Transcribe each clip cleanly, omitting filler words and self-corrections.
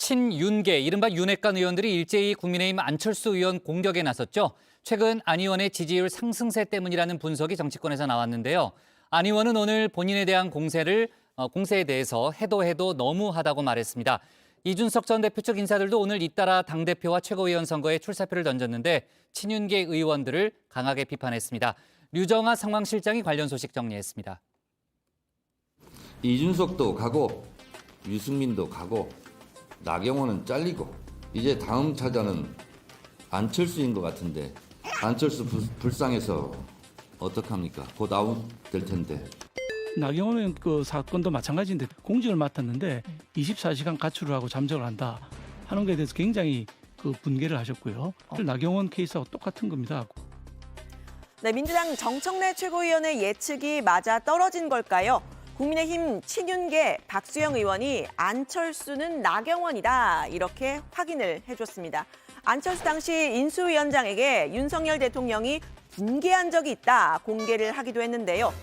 친윤계, 이른바 윤핵관 의원들이 일제히 국민의힘 안철수 의원 공격에 나섰죠. 최근 안 의원의 지지율 상승세 때문이라는 분석이 정치권에서 나왔는데요. 안 의원은 오늘 본인에 대한 공세에 대해서 해도 너무하다고 말했습니다. 이준석 전 대표 측 인사들도 오늘 잇따라 당대표와 최고위원 선거에 출사표를 던졌는데 친윤계 의원들을 강하게 비판했습니다. 류정아 상황실장이 관련 소식 정리했습니다. 이준석도 가고 유승민도 가고 나경원은 잘리고 이제 다음 타자는 안철수인 것 같은데 안철수 불쌍해서 어떡합니까? 곧 아웃될 텐데. 나경원 그 사건도 마찬가지인데 공직을 맡았는데 24시간 가출을 하고 잠적을 한다 하는 것에 대해서 굉장히 그 분개를 하셨고요. 나경원 케이스하고 똑같은 겁니다. 네, 민주당 정청래 최고위원의 예측이 맞아 떨어진 걸까요? 국민의힘 친윤계 박수영 의원이 안철수는 나경원이다 이렇게 확인을 해줬습니다. 안철수 당시 인수위원장에게 윤석열 대통령이 분개한 적이 있다 공개를 하기도 했는데요.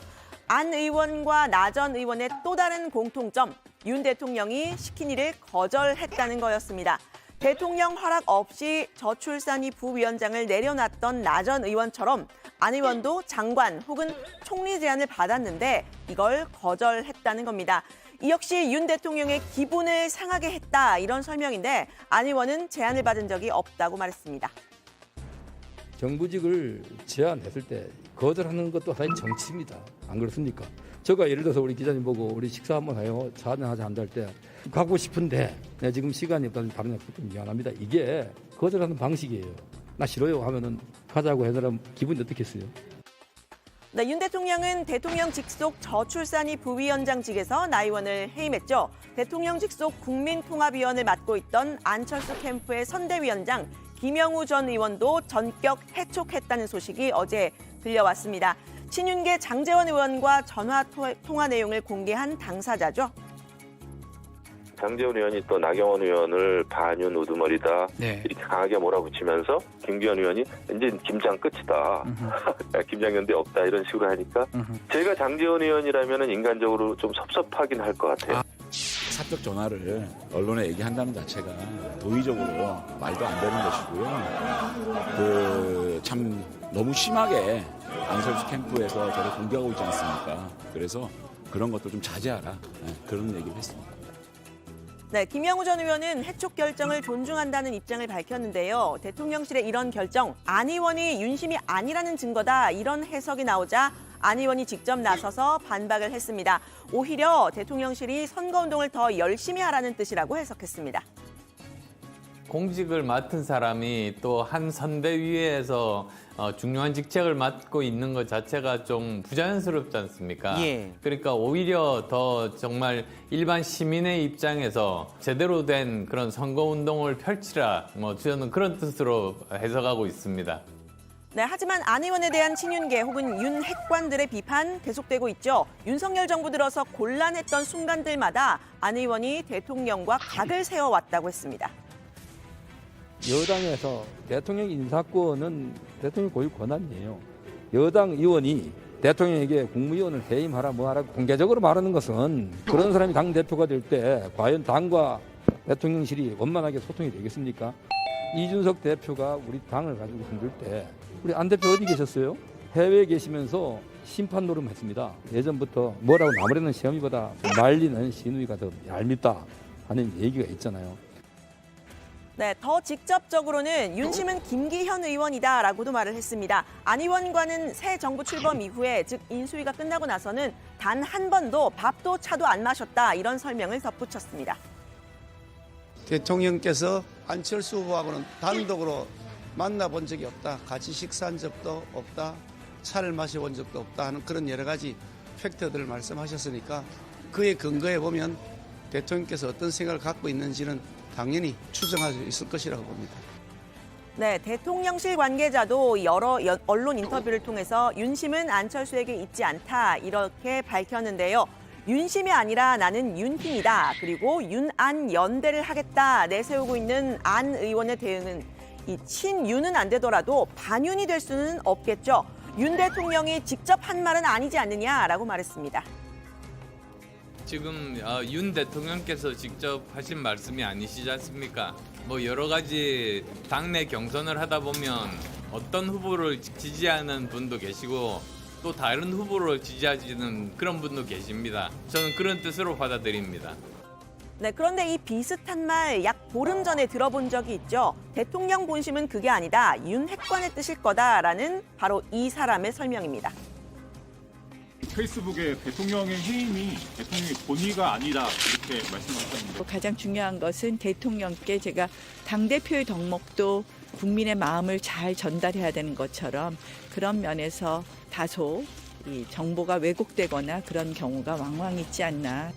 안 의원과 나 전 의원의 또 다른 공통점, 윤 대통령이 시킨 일을 거절했다는 거였습니다. 대통령 허락 없이 저출산위 부위원장을 내려놨던 나 전 의원처럼 안 의원도 장관 혹은 총리 제안을 받았는데 이걸 거절했다는 겁니다. 이 역시 윤 대통령의 기분을 상하게 했다 이런 설명인데 안 의원은 제안을 받은 적이 없다고 말했습니다. 정부직을 제안했을 때 거절하는 것도 하나의 정치입니다. 안 그렇습니까? 제가 예를 들어서 우리 기자님 보고 우리 식사 한번 해요. 차 한잔하자 한다 할 때 가고 싶은데 지금 시간이 없다는 다른 약속 좀 미안합니다. 이게 거절하는 방식이에요. 나 싫어요 하면은 가자고 해서는 기분이 어떻겠어요? 네, 윤 대통령은 대통령 직속 저출산위 부위원장직에서 나 의원을 해임했죠. 대통령 직속 국민통합위원을 맡고 있던 안철수 캠프의 선대위원장 김영우 전 의원도 전격 해촉했다는 소식이 어제 들려왔습니다. 친윤계 장제원 의원과 전화 통화 내용을 공개한 당사자죠. 장제원 의원이 또 나경원 의원을 반윤 우두머리다 이렇게 강하게 몰아붙이면서 김기현 의원이 이제 김장 끝이다. 김장연대 없다 이런 식으로 하니까 제가 장제원 의원이라면 인간적으로 좀 섭섭하긴 할 것 같아요. 사적 전화를 언론에 얘기한다는 자체가 도의적으로 말도 안 되는 것이고요. 참 너무 심하게 안철수 캠프에서 저를 공격하고 있지 않습니까? 그래서 그런 것도 좀 자제하라 그런 얘기를 했습니다. 네, 김영우 전 의원은 해촉 결정을 존중한다는 입장을 밝혔는데요. 대통령실의 이런 결정, 안 의원이 윤심이 아니라는 증거다 이런 해석이 나오자 안 의원이 직접 나서서 반박을 했습니다. 오히려 대통령실이 선거운동을 더 열심히 하라는 뜻이라고 해석했습니다. 공직을 맡은 사람이 또 한 선대위에서 중요한 직책을 맡고 있는 것 자체가 좀 부자연스럽지 않습니까? 그러니까 오히려 더 정말 일반 시민의 입장에서 제대로 된 그런 선거운동을 펼치라, 저는 그런 뜻으로 해석하고 있습니다. 네, 하지만 안 의원에 대한 친윤계 혹은 윤 핵관들의 비판 계속되고 있죠. 윤석열 정부 들어서 곤란했던 순간들마다 안 의원이 대통령과 각을 세워왔다고 했습니다. 여당에서 대통령 인사권은 대통령 고유 권한이에요. 여당 의원이 대통령에게 국무위원을 해임하라 뭐하라 공개적으로 말하는 것은 그런 사람이 당대표가 될 때 과연 당과 대통령실이 원만하게 소통이 되겠습니까? 이준석 대표가 우리 당을 가지고 흔들 때 우리 안 대표 어디 계셨어요? 해외에 계시면서 심판 노름했습니다. 예전부터 뭐라고 나무라는 시험이보다 말리는 시누이가 더 얄밉다 하는 얘기가 있잖아요. 네, 더 직접적으로는 윤심은 김기현 의원이다라고도 말을 했습니다. 안 의원과는 새 정부 출범 이후에 즉 인수위가 끝나고 나서는 단 한 번도 밥도 차도 안 마셨다 이런 설명을 덧붙였습니다. 대통령께서 안철수 후보하고는 단독으로 만나본 적이 없다. 같이 식사한 적도 없다. 차를 마셔본 적도 없다 하는 그런 여러 가지 팩터들을 말씀하셨으니까 그에 근거해 보면 대통령께서 어떤 생각을 갖고 있는지는 당연히 추정할 수 있을 것이라고 봅니다. 네, 대통령실 관계자도 여러 언론 인터뷰를 통해서 윤심은 안철수에게 있지 않다 이렇게 밝혔는데요. 윤심이 아니라 나는 윤힘이다. 그리고 윤안 연대를 하겠다 내세우고 있는 안 의원의 대응은 이 친윤은 안 되더라도 반윤이 될 수는 없겠죠. 윤 대통령이 직접 한 말은 아니지 않느냐라고 말했습니다. 지금 윤 대통령께서 직접 하신 말씀이 아니시지 않습니까? 뭐 여러 가지 당내 경선을 하다 보면 어떤 후보를 지지하는 분도 계시고 또 다른 후보를 지지하시는 그런 분도 계십니다. 저는 그런 뜻으로 받아들입니다. 네, 그런데 이 비슷한 말 약 보름 전에 들어본 적이 있죠. 대통령 본심은 그게 아니다. 윤핵관의 뜻일 거다라는 바로 이 사람의 설명입니다. 페이스북에 대통령의 해임이 대통령의 본의가 아니다 이렇게 말씀하셨는데 가장 중요한 것은 대통령께 제가 당대표의 덕목도 국민의 마음을 잘 전달해야 되는 것처럼 그런 면에서 다소 이 정보가 왜곡되거나 그런 경우가 왕왕 있지 않나.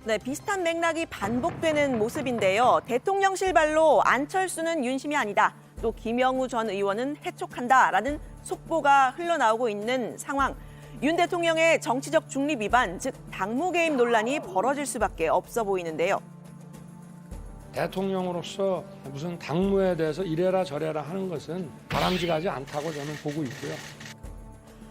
네, 비슷한 맥락이 반복되는 모습인데요. 대통령실 발로 안철수는 윤심이 아니다. 또 김영우 전 의원은 해촉한다라는 속보가 흘러나오고 있는 상황. 윤 대통령의 정치적 중립 위반, 즉 당무 개입 논란이 벌어질 수밖에 없어 보이는데요. 대통령으로서 무슨 당무에 대해서 이래라 저래라 하는 것은 바람직하지 않다고 저는 보고 있고요.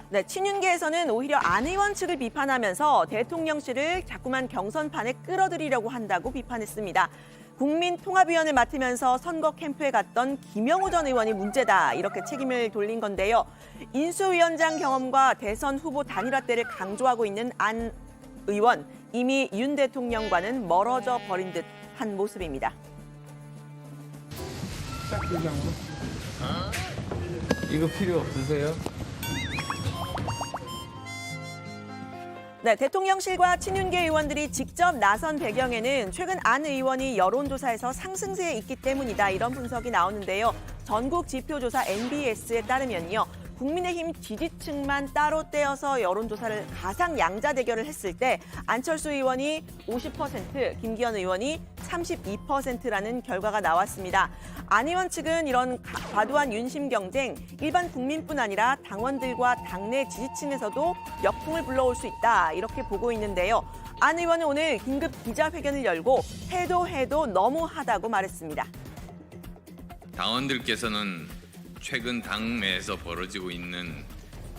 네, 친윤계에서는 오히려 안 의원 측을 비판하면서 대통령실을 자꾸만 경선판에 끌어들이려고 한다고 비판했습니다. 국민통합위원을 맡으면서 선거 캠프에 갔던 김영우 전 의원이 문제다 이렇게 책임을 돌린 건데요. 인수위원장 경험과 대선 후보 단일화 때를 강조하고 있는 안 의원, 이미 윤 대통령과는 멀어져 버린 듯한 모습입니다. 이거 필요 없으세요? 네, 대통령실과 친윤계 의원들이 직접 나선 배경에는 최근 안 의원이 여론조사에서 상승세에 있기 때문이다 이런 분석이 나오는데요. 전국 지표조사 NBS에 따르면요. 국민의힘 지지층만 따로 떼어서 여론조사를 가상 양자 대결을 했을 때 안철수 의원이 50%, 김기현 의원이 32%라는 결과가 나왔습니다. 안 의원 측은 이런 과도한 윤심 경쟁, 일반 국민뿐 아니라 당원들과 당내 지지층에서도 역풍을 불러올 수 있다 이렇게 보고 있는데요. 안 의원은 오늘 긴급 기자회견을 열고 해도 너무하다고 말했습니다. 당원들께서는 최근 당내에서 벌어지고 있는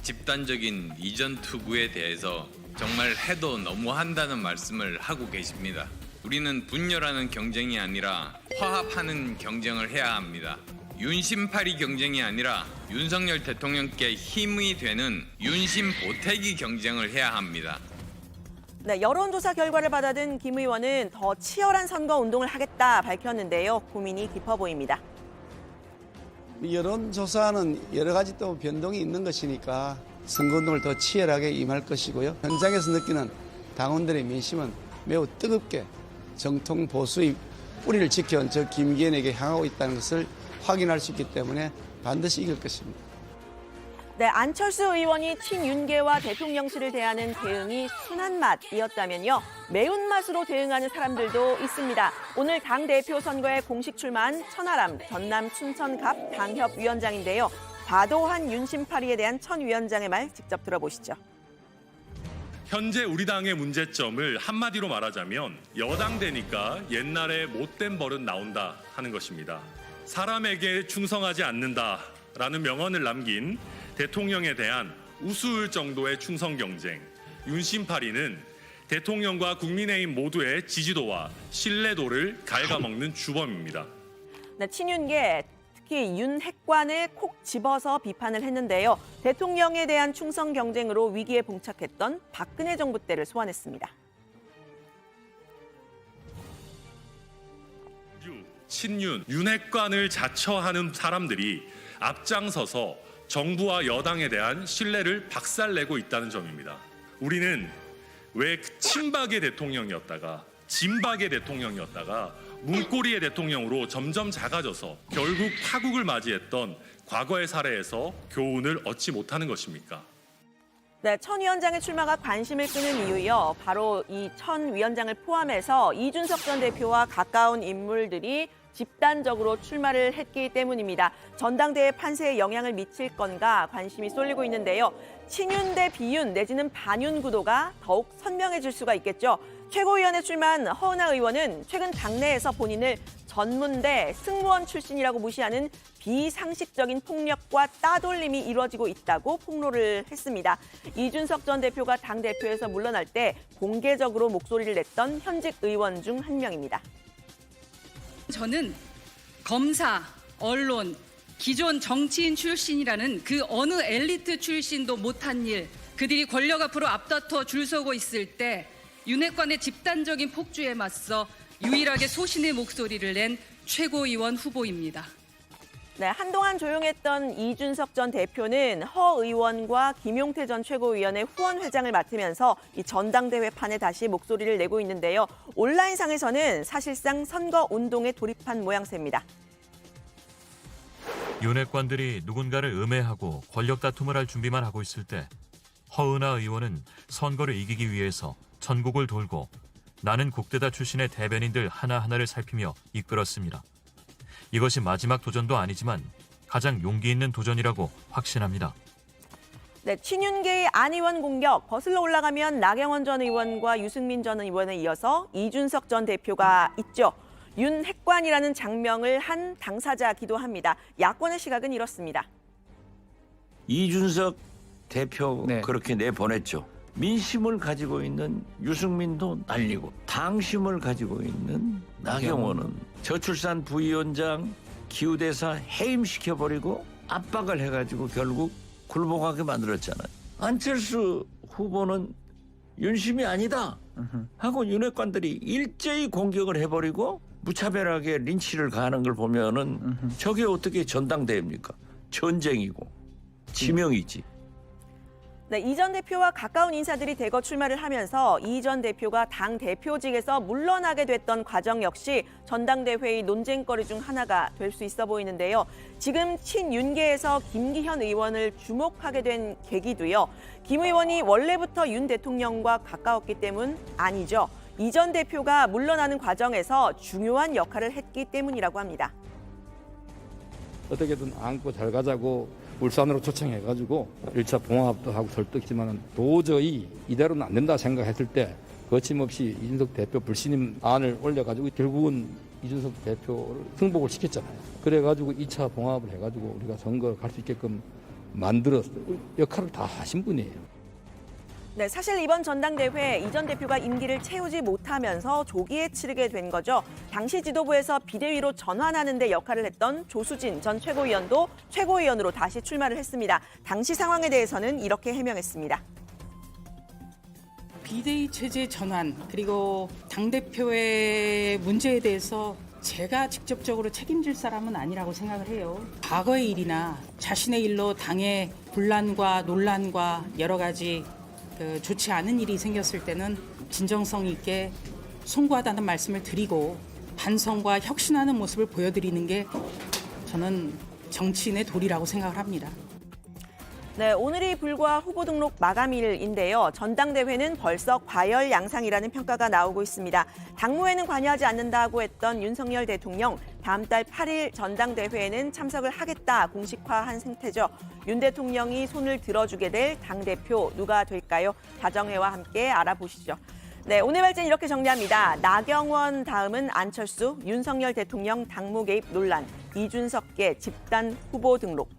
집단적인 이전 투구에 대해서 정말 해도 너무한다는 말씀을 하고 계십니다. 우리는 분열하는 경쟁이 아니라 화합하는 경쟁을 해야 합니다. 윤심팔이 경쟁이 아니라 윤석열 대통령께 힘이 되는 윤심 보태기 경쟁을 해야 합니다. 네, 여론조사 결과를 받아든 김 의원은 더 치열한 선거 운동을 하겠다 밝혔는데요. 고민이 깊어 보입니다. 여론조사는 여러 가지 또 변동이 있는 것이니까 선거운동을 더 치열하게 임할 것이고요. 현장에서 느끼는 당원들의 민심은 매우 뜨겁게 정통 보수의 뿌리를 지켜온 저 김기현에게 향하고 있다는 것을 확인할 수 있기 때문에 반드시 이길 것입니다. 네, 안철수 의원이 친윤계와 대통령실을 대하는 대응이 순한 맛이었다면요. 매운맛으로 대응하는 사람들도 있습니다. 오늘 당대표 선거에 공식 출마한 천하람 전남 춘천갑 당협위원장인데요. 과도한 윤심팔이에 대한 천 위원장의 말 직접 들어보시죠. 현재 우리 당의 문제점을 한마디로 말하자면 여당 되니까 옛날에 못된 버릇 나온다 하는 것입니다. 사람에게 충성하지 않는다라는 명언을 남긴 대통령에 대한 우스울 정도의 충성 경쟁, 윤심팔이는 대통령과 국민의힘 모두의 지지도와 신뢰도를 갉아먹는 주범입니다. 네, 친윤계, 특히 윤핵관을 콕 집어서 비판을 했는데요. 대통령에 대한 충성 경쟁으로 위기에 봉착했던 박근혜 정부 때를 소환했습니다. 친윤, 윤핵관을 자처하는 사람들이 앞장서서 정부와 여당에 대한 신뢰를 박살내고 있다는 점입니다. 우리는 왜 친박의 대통령이었다가 진박의 대통령이었다가 문고리의 대통령으로 점점 작아져서 결국 파국을 맞이했던 과거의 사례에서 교훈을 얻지 못하는 것입니까? 네, 천 위원장의 출마가 관심을 끄는 이유요. 바로 이 천 위원장을 포함해서 이준석 전 대표와 가까운 인물들이 집단적으로 출마를 했기 때문입니다. 전당대회 판세에 영향을 미칠 건가 관심이 쏠리고 있는데요. 친윤 대 비윤 내지는 반윤 구도가 더욱 선명해질 수가 있겠죠. 최고위원에 출마한 허은하 의원은 최근 당내에서 본인을 전문대 승무원 출신이라고 무시하는 비상식적인 폭력과 따돌림이 이루어지고 있다고 폭로를 했습니다. 이준석 전 대표가 당대표에서 물러날 때 공개적으로 목소리를 냈던 현직 의원 중 한 명입니다. 저는 검사, 언론, 기존 정치인 출신이라는 그 어느 엘리트 출신도 못한 일, 그들이 권력 앞으로 앞다퉈 줄 서고 있을 때 윤핵관의 집단적인 폭주에 맞서 유일하게 소신의 목소리를 낸 최고위원 후보입니다. 네, 한동안 조용했던 이준석 전 대표는 허 의원과 김용태 전 최고위원의 후원 회장을 맡으면서 이 전당대회판에 다시 목소리를 내고 있는데요. 온라인상에서는 사실상 선거 운동에 돌입한 모양새입니다. 윤핵관들이 누군가를 음해하고 권력 다툼을 할 준비만 하고 있을 때 허은하 의원은 선거를 이기기 위해서 전국을 돌고 나는 국대다 출신의 대변인들 하나하나를 살피며 이끌었습니다. 이것이 마지막 도전도 아니지만 가장 용기 있는 도전이라고 확신합니다. 네, 친윤계의 안 의원 공격, 거슬러 올라가면 나경원 전 의원과 유승민 전 의원에 이어서 이준석 전 대표가 있죠. 윤핵관이라는 장명을 한 당사자기도 합니다. 야권의 시각은 이렇습니다. 이준석 대표 그렇게 내보냈죠. 민심을 가지고 있는 유승민도 날리고 당심을 가지고 있는 나경원은 저출산 부위원장 기후대사 해임시켜버리고 압박을 해가지고 결국 굴복하게 만들었잖아요. 안철수 후보는 윤심이 아니다 하고 윤핵관들이 일제히 공격을 해버리고 무차별하게 린치를 가하는 걸 보면은 저게 어떻게 전당대회입니까? 전쟁이고 지명이지. 네, 이 전 대표와 가까운 인사들이 대거 출마를 하면서 이 전 대표가 당 대표직에서 물러나게 됐던 과정 역시 전당대회의 논쟁거리 중 하나가 될 수 있어 보이는데요. 지금 친윤계에서 김기현 의원을 주목하게 된 계기도요. 김 의원이 원래부터 윤 대통령과 가까웠기 때문 아니죠. 이 전 대표가 물러나는 과정에서 중요한 역할을 했기 때문이라고 합니다. 어떻게든 안고 잘 가자고 울산으로 초청해가지고 1차 봉합도 하고 설득했지만 도저히 이대로는 안 된다 생각했을 때 거침없이 이준석 대표 불신임 안을 올려가지고 결국은 이준석 대표를 승복을 시켰잖아요. 그래가지고 2차 봉합을 해가지고 우리가 선거 갈 수 있게끔 만들어서 역할을 다 하신 분이에요. 네, 사실 이번 전당대회 이 전 대표가 임기를 채우지 못하면서 조기에 치르게 된 거죠. 당시 지도부에서 비대위로 전환하는 데 역할을 했던 조수진 전 최고위원도 최고위원으로 다시 출마를 했습니다. 당시 상황에 대해서는 이렇게 해명했습니다. 비대위 체제 전환 그리고 당대표의 문제에 대해서 제가 직접적으로 책임질 사람은 아니라고 생각을 해요. 과거의 일이나 자신의 일로 당의 분란과 논란과 여러 가지 좋지 않은 일이 생겼을 때는 진정성 있게 송구하다는 말씀을 드리고 반성과 혁신하는 모습을 보여드리는 게 저는 정치인의 도리라고 생각을 합니다. 네, 오늘이 불과 후보 등록 마감일인데요. 전당대회는 벌써 과열 양상이라는 평가가 나오고 있습니다. 당무에는 관여하지 않는다고 했던 윤석열 대통령, 다음 달 8일 전당대회에는 참석을 하겠다 공식화한 상태죠. 윤 대통령이 손을 들어주게 될 당대표 누가 될까요? 다정회와 함께 알아보시죠. 네, 오늘 발제는 이렇게 정리합니다. 나경원 다음은 안철수, 윤석열 대통령 당무 개입 논란, 이준석계 집단 후보 등록.